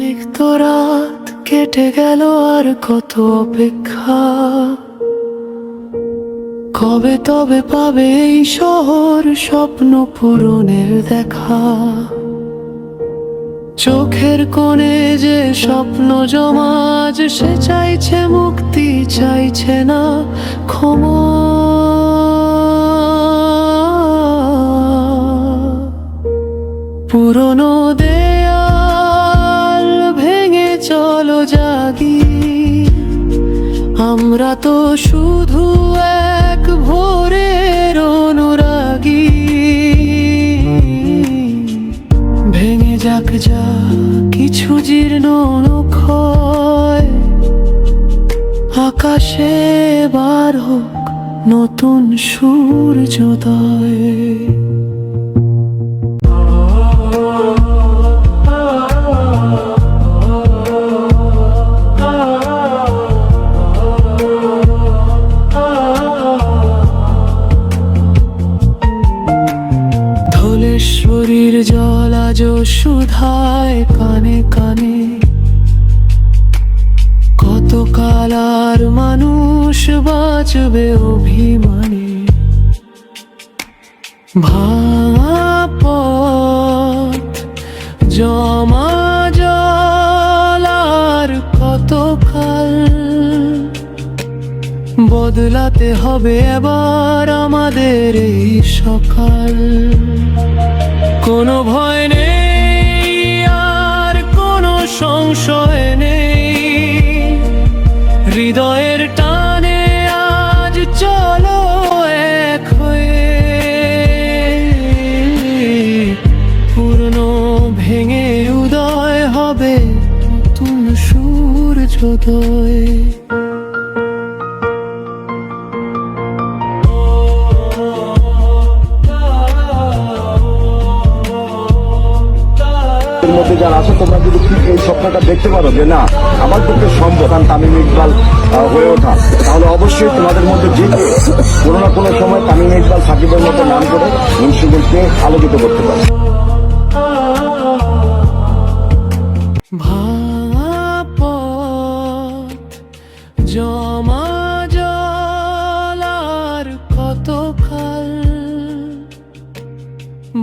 তিক্ত রাত কেটে গেল, আর কত অপেক্ষা। কবে তবে পাবে এই শহর স্বপ্ন পূরণের দেখা। চোখের কোণে যে স্বপ্ন জমাজ, সে চাইছে মুক্তি, চাইছে না ক্ষমা। পুরনো দেয়াল ভেঙে চলো জাগি, আমরা তো শুধু এক ভোরের অনুরাগী। ভেঙে যাক যা কিছু জীর্ণ ক্ষয়, আকাশে বার হোক নতুন সূর্যোদয়। ধলেশ্বরীর জল আজ সুধায় কানে কানে। কতকাল আর মানুষ বাঁচবে অভিমানে। ভাঙা পথ জমা জল আর কতকাল। বদলাতে হবে এবার আমাদের এই সকাল। কোনো ভয় নেই আর কোনো সংশয় নেই, হৃদয়ের টানে আজ চলো এক হয়ে। পুরনো ভেঙে উদয় হবে নতুন সূর্যোদয়। মধ্যে যারা আছে, তোমরা যদি এই স্বপ্নটা দেখতে পারো যে না আমার পক্ষে সম্ভব তামিম ইকবাল হয়ে ওঠা, তাহলে অবশ্যই তোমাদের মধ্যে যে কোনো না কোনো সময় তামিম ইকবাল সাকিবের মতো নাম করে মুন্সিগঞ্জকে আলোকিত করতে পারে। ভাঙা পথ জমা জল আর কতকাল।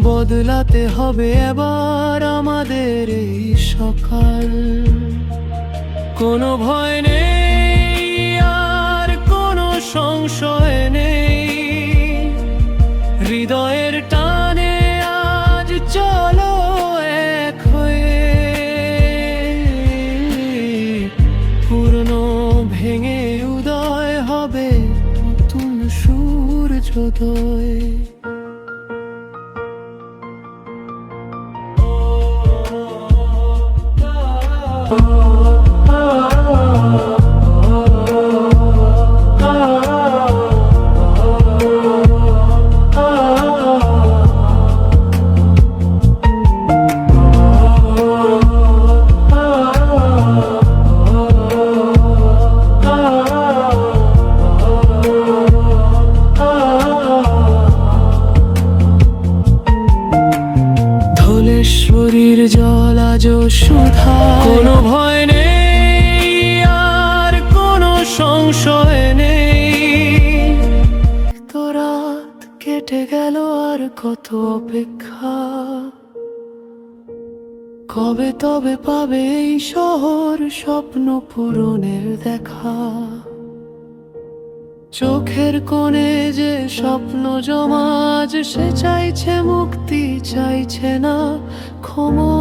বদলাতে হবে এবার আমাদের এই সকাল। কোনো ভয় নেই আর কোনো সংশয় নেই, হৃদয়ের টানে আজ চলো এক হয়ে। পুরনো ভেঙে উদয় হবে নতুন সূর্যোদয়। ধলেশ্বরীর জল আজ সুধা, কোনো ভয় নেই আর কোনো সংশয় নেই। তো রাত কেটে গেল, আর কত অপেক্ষা। কবে তবে পাবে এই শহর স্বপ্ন পূরণের দেখা। চোখের কোণে যে স্বপ্ন জমাজ, সে চাইছে মুক্তি, চাইছে না ক্ষমা।